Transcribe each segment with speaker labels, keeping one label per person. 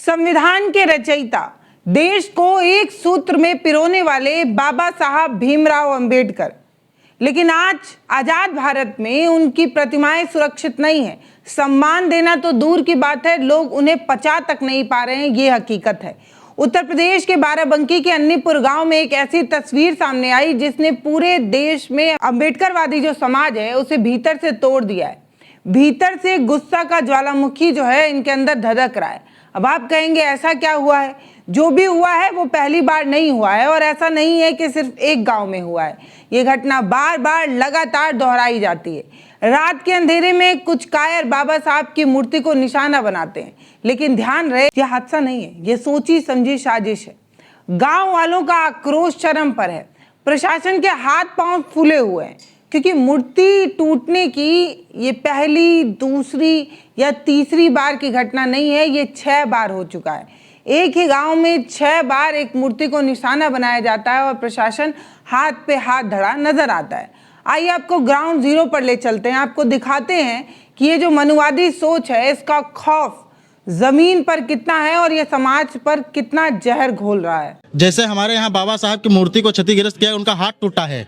Speaker 1: संविधान के रचयिता, देश को एक सूत्र में पिरोने वाले बाबा साहब भीमराव अंबेडकर, लेकिन आज आजाद भारत में उनकी प्रतिमाएं सुरक्षित नहीं है। सम्मान देना तो दूर की बात है, लोग उन्हें पचा तक नहीं पा रहे हैं, ये हकीकत है। उत्तर प्रदेश के बाराबंकी के अन्नीपुर गांव में एक ऐसी तस्वीर सामने आई जिसने पूरे देश में अंबेडकरवादी जो समाज है उसे भीतर से तोड़ दिया है। भीतर से गुस्सा का ज्वालामुखी जो है इनके अंदर धधक रहा है। अब आप कहेंगे ऐसा क्या हुआ है? जो भी हुआ है वो पहली बार नहीं हुआ है, और ऐसा नहीं है कि सिर्फ एक गांव में हुआ है। ये घटना बार बार लगातार दोहराई जाती है। रात के अंधेरे में कुछ कायर बाबा साहब की मूर्ति को निशाना बनाते हैं, लेकिन ध्यान रहे यह हादसा नहीं है, ये सोची समझी साजिश है। गांव वालों का आक्रोश चरम पर है। प्रशासन के हाथ पांव फूले हुए हैं, क्योंकि मूर्ति टूटने की ये पहली, दूसरी या तीसरी बार की घटना नहीं है, ये 6 बार हो चुका है। एक ही गांव में 6 बार एक मूर्ति को निशाना बनाया जाता है और प्रशासन हाथ पे हाथ धरा नजर आता है। आइए आपको ग्राउंड जीरो पर ले चलते हैं, आपको दिखाते हैं कि ये जो मनुवादी सोच है इसका खौफ जमीन पर कितना है और ये समाज पर कितना जहर घोल रहा है।
Speaker 2: जैसे हमारे यहाँ बाबा साहब की मूर्ति को क्षतिग्रस्त किया, उनका हाथ टूटा है।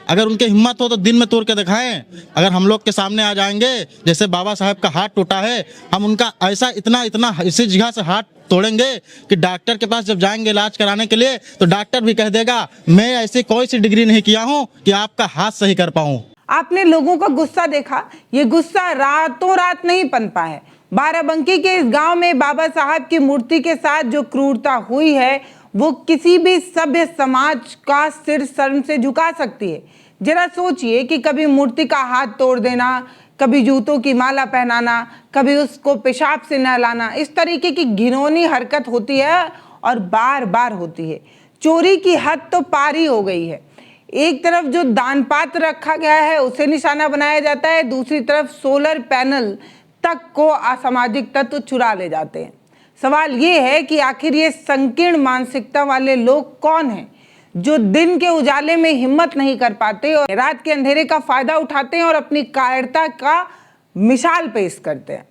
Speaker 2: अगर उनकी हिम्मत हो तो दिन में तोड़ के दिखाएं। अगर हम लोग के सामने आ जाएंगे, जैसे बाबा साहब का हाथ टूटा है, हम उनका ऐसा इतना इसी जगह से हाथ तोड़ेंगे कि डॉक्टर के पास जब जाएंगे इलाज कराने के लिए तो डॉक्टर भी कह देगा मैं ऐसी कोई सी डिग्री नहीं किया हूँ कि आपका हाथ सही कर पाऊँ।
Speaker 1: आपने लोगों का गुस्सा देखा, ये गुस्सा रातों रात नहीं पनपा है। बाराबंकी के इस गांव में बाबा साहब की मूर्ति के साथ जो क्रूरता हुई है वो किसी भी सभ्य समाज का सिर शर्म से झुका सकती है। जरा सोचिए कि कभी मूर्ति का हाथ तोड़ देना, कभी जूतों की माला पहनाना, कभी उसको पेशाब से नहलाना, इस तरीके की घिनौनी हरकत होती है और बार बार होती है। चोरी की हद तो पार ही हो गई है। एक तरफ जो दान पात्र रखा गया है उसे निशाना बनाया जाता है, दूसरी तरफ सोलर पैनल तक को असामाजिक तत्व चुरा ले जाते हैं। सवाल ये है कि आखिर ये संकीर्ण मानसिकता वाले लोग कौन हैं जो दिन के उजाले में हिम्मत नहीं कर पाते और रात के अंधेरे का फायदा उठाते हैं और अपनी कायरता का मिसाल पेश करते हैं।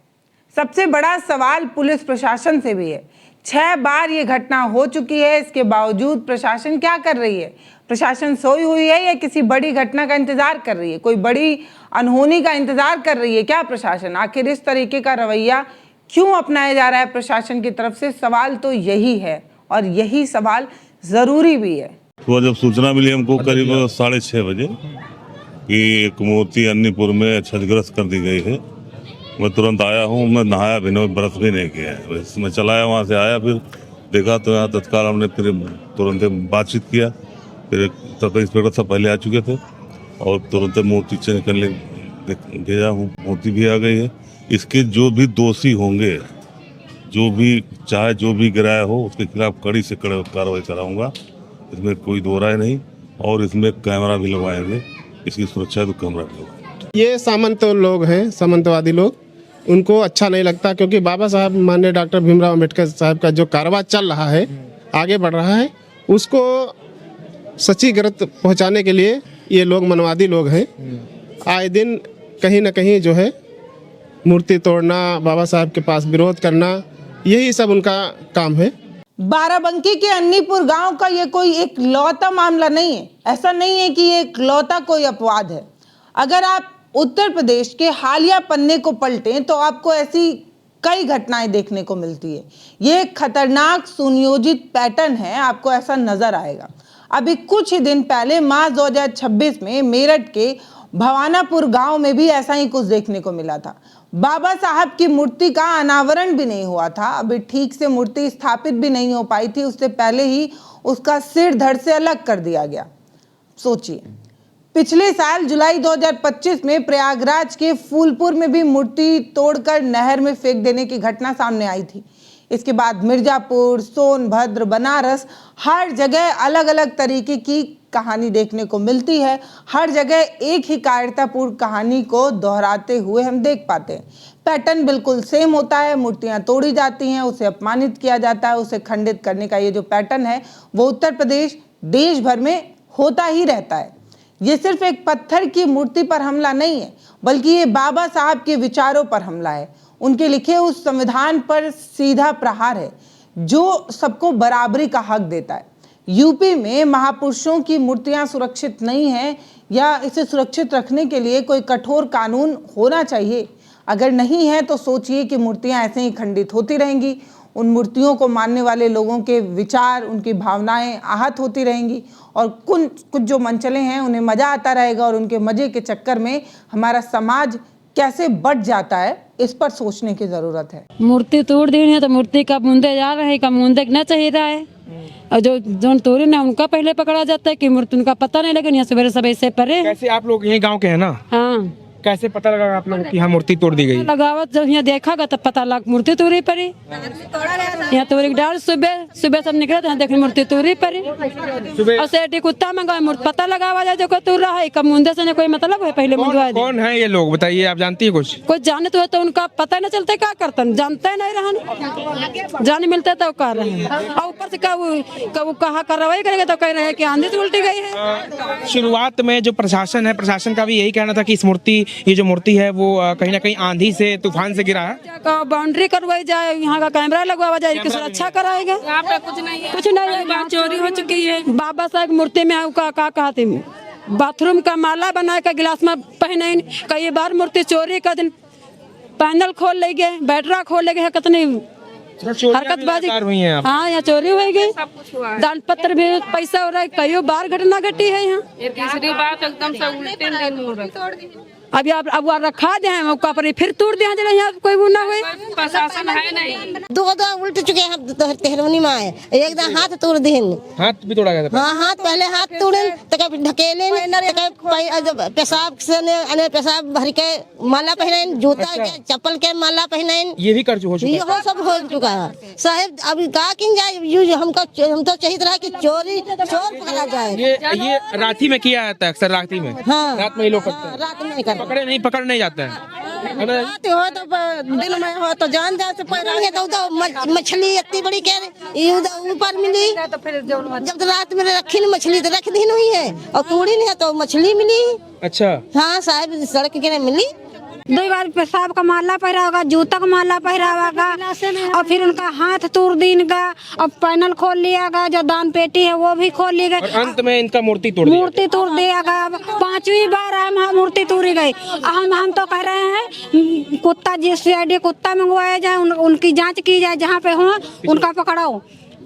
Speaker 1: सबसे बड़ा सवाल पुलिस प्रशासन से भी है। 6 बार ये घटना हो चुकी है, इसके बावजूद प्रशासन क्या कर रही है? प्रशासन सोई हुई है या किसी बड़ी घटना का इंतजार कर रही है? कोई बड़ी अनहोनी का इंतजार कर रही है क्या प्रशासन? आखिर इस तरीके का रवैया क्यों अपनाया जा रहा है प्रशासन की तरफ से? सवाल तो यही है और यही सवाल जरूरी भी है।
Speaker 3: तो जब सूचना मिली हमको करीब 6:30 बजे कि एक मूर्ति अन्नीपुर में क्षतिग्रस्त कर दी गई है, मैं तुरंत आया हूँ। मैं नहाया भी नहीं, ब्रश भी नहीं किया है, मैं चलाया, वहाँ से आया, फिर देखा तो यहाँ तत्काल हमने फिर तुरंत बातचीत किया। फिर सब इंस्पेक्टर सब पहले आ चुके थे और तुरंत मूर्ति चेंज करने भेजा हूँ। मूर्ति भी आ गई है। इसके जो भी दोषी होंगे, जो भी चाहे जो भी गिराया हो, उसके खिलाफ कड़ी से कड़ी कार्रवाई कराऊंगा, इसमें कोई दो राय नहीं। और इसमें कैमरा भी लगवाएंगे, इसकी सुरक्षा तो कैमरा भी लगवाएंगे।
Speaker 4: ये सामंत लोग हैं, सामंतवादी लोग, उनको अच्छा नहीं लगता, क्योंकि बाबा साहब माननीय डॉक्टर भीमराव अंबेडकर साहब का जो कारवां चल रहा है, आगे बढ़ रहा है, उसको सच्चीकृत पहुंचाने के लिए ये लोग मनवादी लोग हैं। आए दिन कहीं ना कहीं जो है मूर्ति तोड़ना, बाबा साहब के पास विरोध करना, यही सब उनका काम है।
Speaker 1: बाराबंकी के अन्नीपुर गांव का ये कोई एक लौता मामला नहीं है। ऐसा नहीं है कि ये एक लौता कोई अपवाद है। अगर आप उत्तर प्रदेश के हालिया पन्ने को पलटें तो आपको ऐसी कई घटनाएं देखने को मिलती है। ये एक खतरनाक सुनियोजित पैटर्न है, आपको ऐसा नजर आएगा। अभी कुछ ही दिन पहले मार्च 2026 में मेरठ के भवानापुर गांव में भी ऐसा ही कुछ देखने को मिला था। बाबा साहब की मूर्ति का अनावरण भी नहीं हुआ था, अभी ठीक से मूर्ति स्थापित भी नहीं हो पाई थी, उससे पहले ही उसका सिर धड़ से अलग कर दिया गया। सोचिए, पिछले साल जुलाई 2025 में प्रयागराज के फूलपुर में भी मूर्ति तोड़कर नहर में फेंक देने की घटना सामने आई थी। इसके बाद मिर्जापुर, सोनभद्र, बनारस, हर जगह अलग अलग तरीके की कहानी देखने को मिलती है। हर जगह एक ही कायरतापूर्ण कहानी को दोहराते हुए हम देख पाते हैं। पैटर्न बिल्कुल सेम होता है, मूर्तियां तोड़ी जाती हैं, उसे अपमानित किया जाता है, उसे खंडित करने का ये जो पैटर्न है वो उत्तर प्रदेश, देश भर में होता ही रहता है। ये सिर्फ एक पत्थर की मूर्ति पर हमला नहीं है, बल्कि ये बाबा साहब के विचारों पर हमला है। उनके लिखे उस संविधान पर सीधा प्रहार है जो सबको बराबरी का हक देता है। यूपी में महापुरुषों की मूर्तियां सुरक्षित नहीं हैं या इसे सुरक्षित रखने के लिए कोई कठोर कानून होना चाहिए। अगर नहीं है तो सोचिए कि मूर्तियां ऐसे ही खंडित होती रहेंगी, उन मूर्तियों को मानने वाले लोगों के विचार, उनकी भावनाएं आहत होती रहेंगी और कुछ जो मनचले हैं उन्हें मज़ा आता रहेगा और उनके मज़े के चक्कर में हमारा समाज कैसे बढ़ जाता है, इस पर सोचने की ज़रूरत है।
Speaker 5: मूर्ति तोड़ दी है तो मूर्ति का मुंदे जा रहे हैं, का मुंदे न चाहिए रहा है और जो तोड़े ना उनका पहले पकड़ा जाता है कि मूर्ति उनका पता नहीं लगे। यहाँ सवेरे सब ऐसे परे।
Speaker 6: कैसे आप लोग यही गांव के हैं ना?
Speaker 5: हाँ,
Speaker 6: कैसे पता लगा आप लोगों की यहाँ मूर्ति तोड़ दी गई?
Speaker 5: लगावत जब यहाँ देखा गया तब पता लगा मूर्ति तोड़ी पड़ी। यहाँ तोड़ी डाल सुबह सब निकले तो यहाँ देखे मूर्ति तोड़ी पड़ी। और सेठी कुत्ता मंगा मूर्ति पता लगा जाए जो तोड़ रहा है, कब मुंदे से कोई मतलब है। पहले
Speaker 6: कौन है ये लोग बताइए, आप जानती है कुछ?
Speaker 5: कुछ जाने तो उनका पता नहीं चलता क्या करता, जानते नहीं रहन, जाने मिलता तो कर रहे हैं। और ऊपर से कब कहा कार्रवाई करेंगे तो कह रहे हैं कि आंधी से उल्टी गई है।
Speaker 6: शुरुआत में जो प्रशासन है, प्रशासन का भी यही कहना था कि इस मूर्ति, ये जो मूर्ति है वो कहीं ना कहीं आंधी से, तूफान से गिरा है।
Speaker 5: बाउंड्री करवाई जाए, यहाँ का कैमरा लगवाया जाए, इसकी सुरक्षा कराएगा। यहाँ पे कुछ नहीं है, चोरी हो चुकी है। बाबा साहब मूर्ति में का कहते हैं बाथरूम का माला बना के गिलास में पहने, कई बार मूर्ति चोरी कर दिन, पैनल खोल ले गए, बैटरा खोल ले गए, कितनी हरकतबाजी
Speaker 6: हुई है।
Speaker 5: हाँ, यहाँ चोरी हो गई, दान पत्र भी पैसा हो रहा है, कई बार घटना घटी है यहाँ।
Speaker 7: तीसरी बात एकदम से उल्टे दिन
Speaker 5: अभी अब वो रखा दे हैं मौका पर फिर तोड़ दे हैं, यहाँ कोई वो ना हुए।
Speaker 7: प्रशासन है नहीं।
Speaker 8: दो उल्ट चुके हैं तेहरवनी में आए, एकदम हाथ तोड़ दिए।
Speaker 6: हाथ भी तोड़ा गया था?
Speaker 8: हाँ, हाथ पहले हाथ तोड़े तो कभी ढकेले, पेशाब से पेशाब भर के माला पहने, जूता के चप्पल के माला पहने,
Speaker 6: ये भी कर हो चुका है।
Speaker 8: ये सब हो चुका है साहब। अभी कहा कि जाए हम तो चाहिए रहा कि चोर पकड़ा जाए।
Speaker 6: ये रात में किया जाता है अक्सर, रात में।
Speaker 8: हाँ,
Speaker 6: रात में ही लोग करते हैं।
Speaker 8: रात में
Speaker 6: पकड़ नहीं जाते हैं।
Speaker 8: रात हो तो दिन में हो तो जान जा से पकड़ेंगे तो मछली इतनी बड़ी के ऊपर मिली, जब तो रात में रखी नहीं मछली तो रख दी नहीं है और तोड़ी नहीं है तो मछली मिली।
Speaker 6: अच्छा,
Speaker 8: हाँ साहब, सड़क के मिली।
Speaker 5: 2 बार पेशाब का माला पहरा होगा, जूता का माला पहरा होगा और फिर उनका हाथ तोड़ दीनगा और पैनल खोल लिया गया, जो दान पेटी है वो भी खोल ली गई
Speaker 6: और अंत में इनका मूर्ति तोड़
Speaker 5: दिया गया। 5वीं बार हम मूर्ति तोड़ी गई। हम तो कह रहे हैं कुत्ता CID कुत्ता मंगवाया जाए, उनकी जांच की जाए, जहाँ पे हो उनका पकड़ाओ,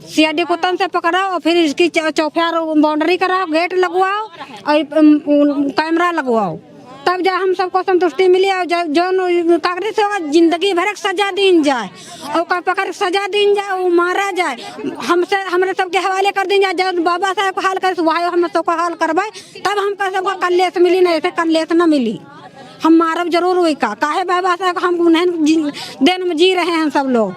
Speaker 5: CID कुत्ता से पकड़ाओ और फिर इसकी चौफियार बाउंड्री कराओ, गेट लगवाओ और कैमरा लगवाओ, तब जा हम सबको संतुष्टि मिली। और जो कागज से होगा जिंदगी भर सजा दी जाए और का पकड़ सजा दी जाए, वो मारा जाए, हमरे सबके हवाले कर दी जाए। जब बाबा साहब को हाल कर हम सबको हाल करवाए तब हमको सबको कल्लेस मिली, नहीं ऐसे कल्लेस न मिली। हम मारब जरूर हुई काहे बाबा साहब हम उन्हें दिन में जी रहे हैं सब लोग,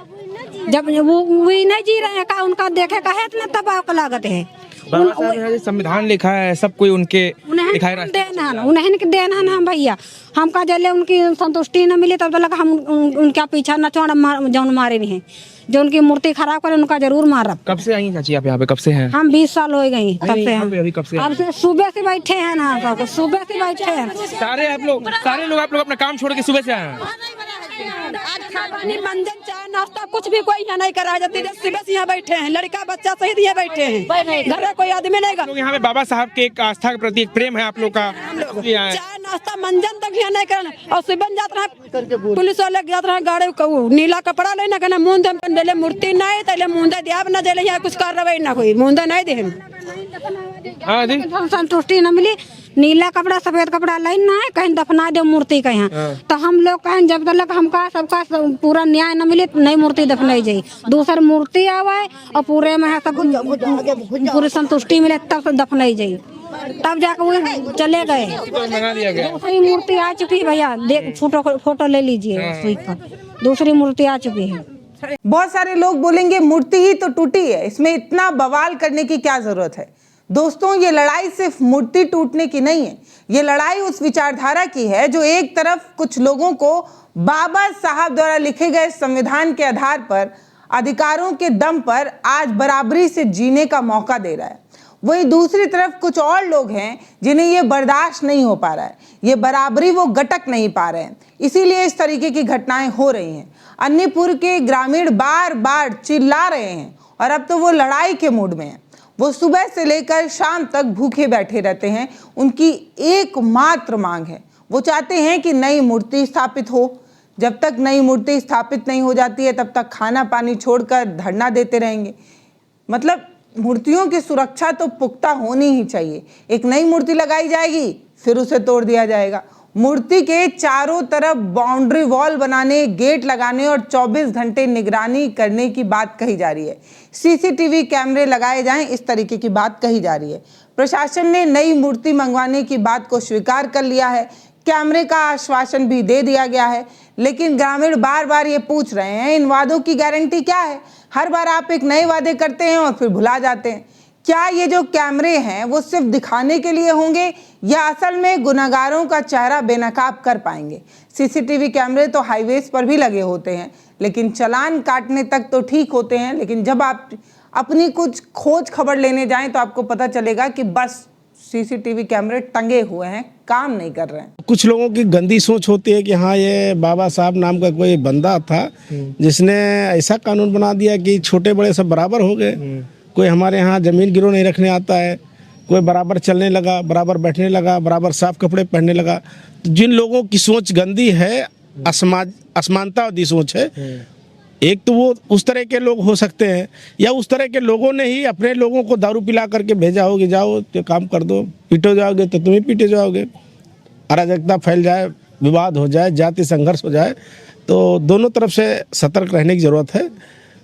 Speaker 5: जब वो नहीं जी रहे हैं का उनका देखे का इतना तबाह लागत है।
Speaker 6: बाबा साहब ने संविधान लिखा है, सब कोई उनके दिखाई रहा है।
Speaker 5: उन्हें देना ना भैया, हमका जले उनकी संतुष्टि न मिली तब तक हम उनका पीछा न छोड़ जौन मारे नहीं है, जो उनकी मूर्ति खराब करे उनका जरूर मारब।
Speaker 6: कब से आई चाची आप यहाँ पे? कब से हैं?
Speaker 5: हम 20 साल हो गई तब से।
Speaker 6: अभी कब से?
Speaker 5: अब से सुबह से बैठे हैं ना, सुबह से बैठे हैं।
Speaker 6: सारे लोग आप लोग अपना काम छोड़ के सुबह से आए हैं?
Speaker 5: मंजन चाय नाश्ता कुछ भी कोई यहाँ नहीं करा जाती, सुबह से यहाँ बैठे हैं, लड़का बच्चा सहित यहाँ बैठे हैं, घर में कोई आदमी नहीं।
Speaker 6: लोग यहाँ पे बाबा साहब के एक आस्था के प्रति एक प्रेम है आप लोग का।
Speaker 5: चाय नाश्ता मंजन तक यहाँ नहीं करना। और सुबह जाते रहे पुलिस वाले जाते रहे गाड़ी नीला कपड़ा लेना कहना मुंदे पंडले मूर्ति नहीं तले मुंदे दिया न दे, यहाँ कुछ कार्रवाई ना हुई, मुंदे नहीं दे। संतुष्टि न मिली, नीला कपड़ा सफेद कपड़ा लाइन ना है, कहीं दफना दे मूर्ति का यहाँ। तो हम लोग कहें जब तक हमका सबका पूरा न्याय न मिले नई मूर्ति दफनाई जाये, दूसरी मूर्ति आवे और पूरे में सब पूरी संतुष्टि मिले तब दफनाई जाये, तब जाकर वो चले गए। दूसरी मूर्ति आ चुकी है भैया, देख फोटो ले लीजिए, दूसरी मूर्ति आ चुकी है।
Speaker 1: बहुत सारे लोग बोलेंगे मूर्ति ही तो टूटी है, इसमें इतना बवाल करने की क्या जरूरत है। दोस्तों, ये लड़ाई सिर्फ मूर्ति टूटने की नहीं है, ये लड़ाई उस विचारधारा की है जो एक तरफ कुछ लोगों को बाबा साहब द्वारा लिखे गए संविधान के आधार पर अधिकारों के दम पर आज बराबरी से जीने का मौका दे रहा है। वहीं दूसरी तरफ कुछ और लोग हैं जिन्हें ये बर्दाश्त नहीं हो पा रहा है, ये बराबरी वो गटक नहीं पा रहे हैं, इसीलिए इस तरीके की घटनाएं हो रही हैं। अन्नीपुर के ग्रामीण बार बार चिल्ला रहे हैं और अब तो वो लड़ाई के मूड में हैं। वो सुबह से लेकर शाम तक भूखे बैठे रहते हैं। उनकी एकमात्र मांग है, वो चाहते हैं कि नई मूर्ति स्थापित हो। जब तक नई मूर्ति स्थापित नहीं हो जाती है तब तक खाना पानी छोड़कर धरना देते रहेंगे। मतलब मूर्तियों की सुरक्षा तो पुख्ता होनी ही चाहिए। एक नई मूर्ति लगाई जाएगी, फिर उसे तोड़ दिया जाएगा। मूर्ति के चारों तरफ बाउंड्री वॉल बनाने, गेट लगाने और 24 घंटे निगरानी करने की बात कही जा रही है। सीसीटीवी कैमरे लगाए जाएं, इस तरीके की बात कही जा रही है। प्रशासन ने नई मूर्ति मंगवाने की बात को स्वीकार कर लिया है, कैमरे का आश्वासन भी दे दिया गया है, लेकिन ग्रामीण बार बार ये पूछ रहे हैं, इन वादों की गारंटी क्या है? हर बार आप एक नए वादे करते हैं और फिर भुला जाते हैं। क्या ये जो कैमरे हैं वो सिर्फ दिखाने के लिए होंगे या असल में गुनहगारों का चेहरा बेनकाब कर पाएंगे? सीसीटीवी कैमरे तो हाईवेज पर भी लगे होते हैं, लेकिन चालान काटने तक तो ठीक होते हैं, लेकिन जब आप अपनी कुछ खोज खबर लेने जाएं तो आपको पता चलेगा कि बस सीसीटीवी कैमरे टंगे हुए हैं, काम नहीं कर रहे हैं।
Speaker 4: कुछ लोगों की गंदी सोच होती है कि हाँ ये बाबा साहब नाम का कोई बंदा था जिसने ऐसा कानून बना दिया कि छोटे बड़े सब बराबर हो गए। कोई हमारे यहाँ जमीन गिरो नहीं रखने आता है, कोई बराबर चलने लगा, बराबर बैठने लगा, बराबर साफ कपड़े पहनने लगा। तो जिन लोगों की सोच गंदी है, असमानतावादी सोच है, एक तो वो उस तरह के लोग हो सकते हैं, या उस तरह के लोगों ने ही अपने लोगों को दारू पिला करके भेजा हो कि जाओ तो काम कर दो, पीटे जाओगे तो तुम ही पीटे जाओगे, अराजकता फैल जाए, विवाद हो जाए, जाति संघर्ष हो जाए। तो दोनों तरफ से सतर्क रहने की ज़रूरत है।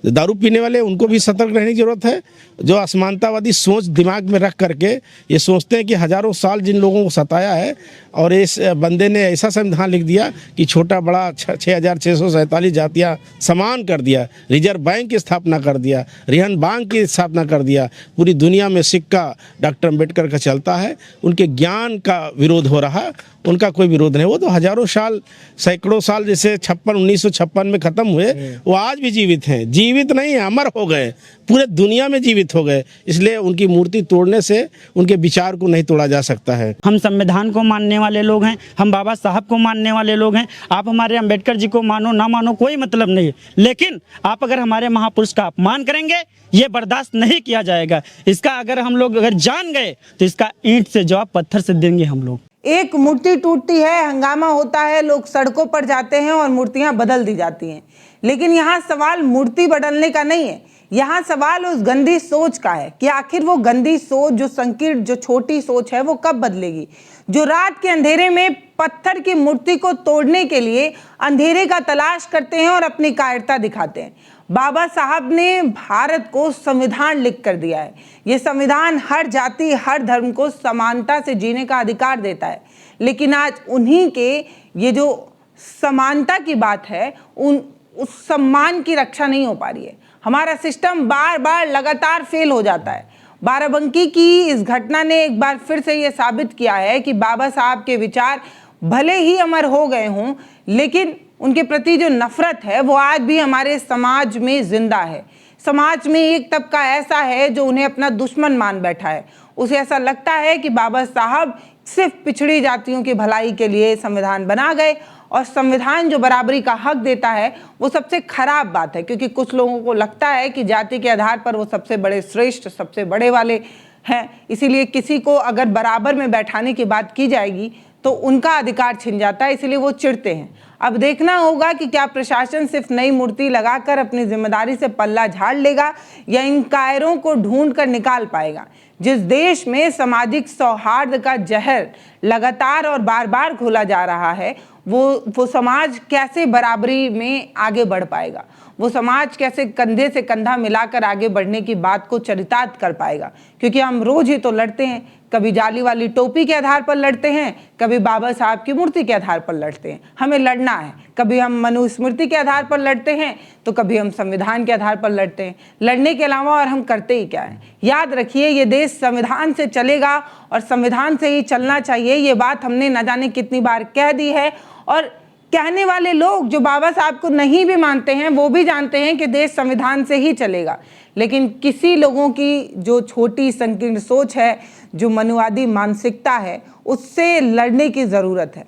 Speaker 4: दारू पीने वाले उनको भी सतर्क रहने की ज़रूरत है, जो असमानतावादी सोच दिमाग में रख करके ये सोचते हैं कि हज़ारों साल जिन लोगों को सताया है और इस बंदे ने ऐसा संविधान लिख दिया कि छोटा बड़ा 6,647 जातियाँ समान कर दिया, रिजर्व बैंक की स्थापना कर दिया, रिहन बैंक की स्थापना कर दिया, पूरी दुनिया में सिक्का डॉक्टर अम्बेडकर का चलता है। उनके ज्ञान का विरोध हो रहा, उनका कोई विरोध नहीं। वो तो हज़ारों साल, सैकड़ों साल, जैसे 1956 में ख़त्म हुए, वो आज भी जीवित हैं। जीवित नहीं, अमर हो गए, पूरे दुनिया में जीवित हो गए। इसलिए उनकी मूर्ति तोड़ने से उनके विचार को नहीं तोड़ा जा सकता है।
Speaker 9: हम संविधान को मानने वाले लोग हैं, हम बाबा साहब को मानने वाले लोग हैं। आप हमारे अम्बेडकर जी को मानो ना मानो कोई मतलब नहीं है, लेकिन आप अगर हमारे महापुरुष का अपमान करेंगे ये बर्दाश्त नहीं किया जाएगा। इसका अगर हम लोग जान गए तो इसका ईंट से जवाब पत्थर से देंगे हम लोग।
Speaker 1: एक मूर्ति टूटती है, हंगामा होता है, लोग सड़कों पर जाते हैं और मूर्तियां बदल दी जाती हैं। लेकिन यहाँ सवाल मूर्ति बदलने का नहीं है, यहाँ सवाल उस गंदी सोच का है कि आखिर वो गंदी सोच, जो संकीर्ण, जो छोटी सोच है, वो कब बदलेगी? जो रात के अंधेरे में पत्थर की मूर्ति को तोड़ने के लिए अंधेरे का तलाश करते हैं और अपनी कायरता दिखाते हैं। बाबा साहब ने भारत को संविधान लिख कर दिया है। ये संविधान हर जाति, हर धर्म को समानता से जीने का अधिकार देता है, लेकिन आज उन्हीं के ये जो समानता की बात है, उस सम्मान की रक्षा नहीं हो पा रही है। हमारा सिस्टम बार बार लगातार फेल हो जाता है। बाराबंकी की इस घटना ने एक बार फिर से ये साबित किया है कि बाबा साहब के विचार भले ही अमर हो गए हों, लेकिन उनके प्रति जो नफरत है वो आज भी हमारे समाज में जिंदा है। समाज में एक तबका ऐसा है जो उन्हें अपना दुश्मन मान बैठा है। उसे ऐसा लगता है कि बाबा साहब सिर्फ पिछड़ी जातियों की भलाई के लिए संविधान बना गए, और संविधान जो बराबरी का हक देता है वो सबसे खराब बात है, क्योंकि कुछ लोगों को लगता है कि जाति के आधार पर वो सबसे बड़े श्रेष्ठ, सबसे बड़े वाले हैं। इसीलिए किसी को अगर बराबर में बैठाने की बात की जाएगी तो उनका अधिकार छिन जाता है, इसीलिए वो चिढ़ते हैं। अब देखना होगा कि क्या प्रशासन सिर्फ नई मूर्ति लगाकर अपनी जिम्मेदारी से पल्ला झाड़ लेगा या इन कायरों को ढूंढ कर निकाल पाएगा। जिस देश में सामाजिक सौहार्द का जहर लगातार और बार बार घोला जा रहा है, वो समाज कैसे बराबरी में आगे बढ़ पाएगा? वो समाज कैसे कंधे से कंधा मिलाकर आगे बढ़ने की बात को चरितार्थ कर पाएगा? क्योंकि हम रोज ही तो लड़ते हैं, कभी जाली वाली टोपी के आधार पर लड़ते हैं, कभी बाबा साहब की मूर्ति के आधार पर लड़ते हैं। हमें लड़ना है, कभी हम मनुस्मृति के आधार पर लड़ते हैं तो कभी हम संविधान के आधार पर लड़ते हैं। लड़ने के अलावा और हम करते ही क्या है? याद रखिए, ये देश संविधान से चलेगा और संविधान से ही चलना चाहिए। ये बात हमने न जाने कितनी बार कह दी है, और कहने वाले लोग जो बाबा साहब को नहीं भी मानते हैं वो भी जानते हैं कि देश संविधान से ही चलेगा, लेकिन किसी लोगों की जो छोटी संकीर्ण सोच है, जो मनुवादी मानसिकता है, उससे लड़ने की ज़रूरत है।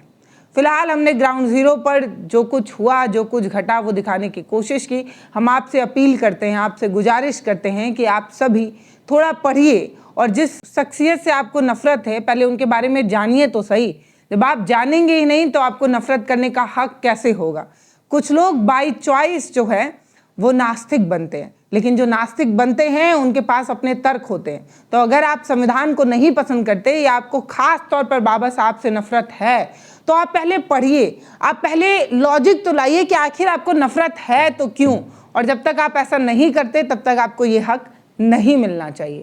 Speaker 1: फिलहाल हमने ग्राउंड ज़ीरो पर जो कुछ हुआ, जो कुछ घटा, वो दिखाने की कोशिश की। हम आपसे अपील करते हैं, आपसे गुजारिश करते हैं कि आप सभी थोड़ा पढ़िए और जिस शख्सियत से आपको नफ़रत है पहले उनके बारे में जानिए तो सही। जब आप जानेंगे ही नहीं तो आपको नफ़रत करने का हक कैसे होगा। कुछ लोग बाई चॉइस जो है वो नास्तिक बनते हैं, लेकिन जो नास्तिक बनते हैं उनके पास अपने तर्क होते हैं। तो अगर आप संविधान को नहीं पसंद करते या आपको खास तौर पर बाबा साहब से नफरत है तो आप पहले पढ़िए, आप पहले लॉजिक तो लाइए कि आखिर आपको नफरत है तो क्यों, और जब तक आप ऐसा नहीं करते तब तक आपको ये हक नहीं मिलना चाहिए।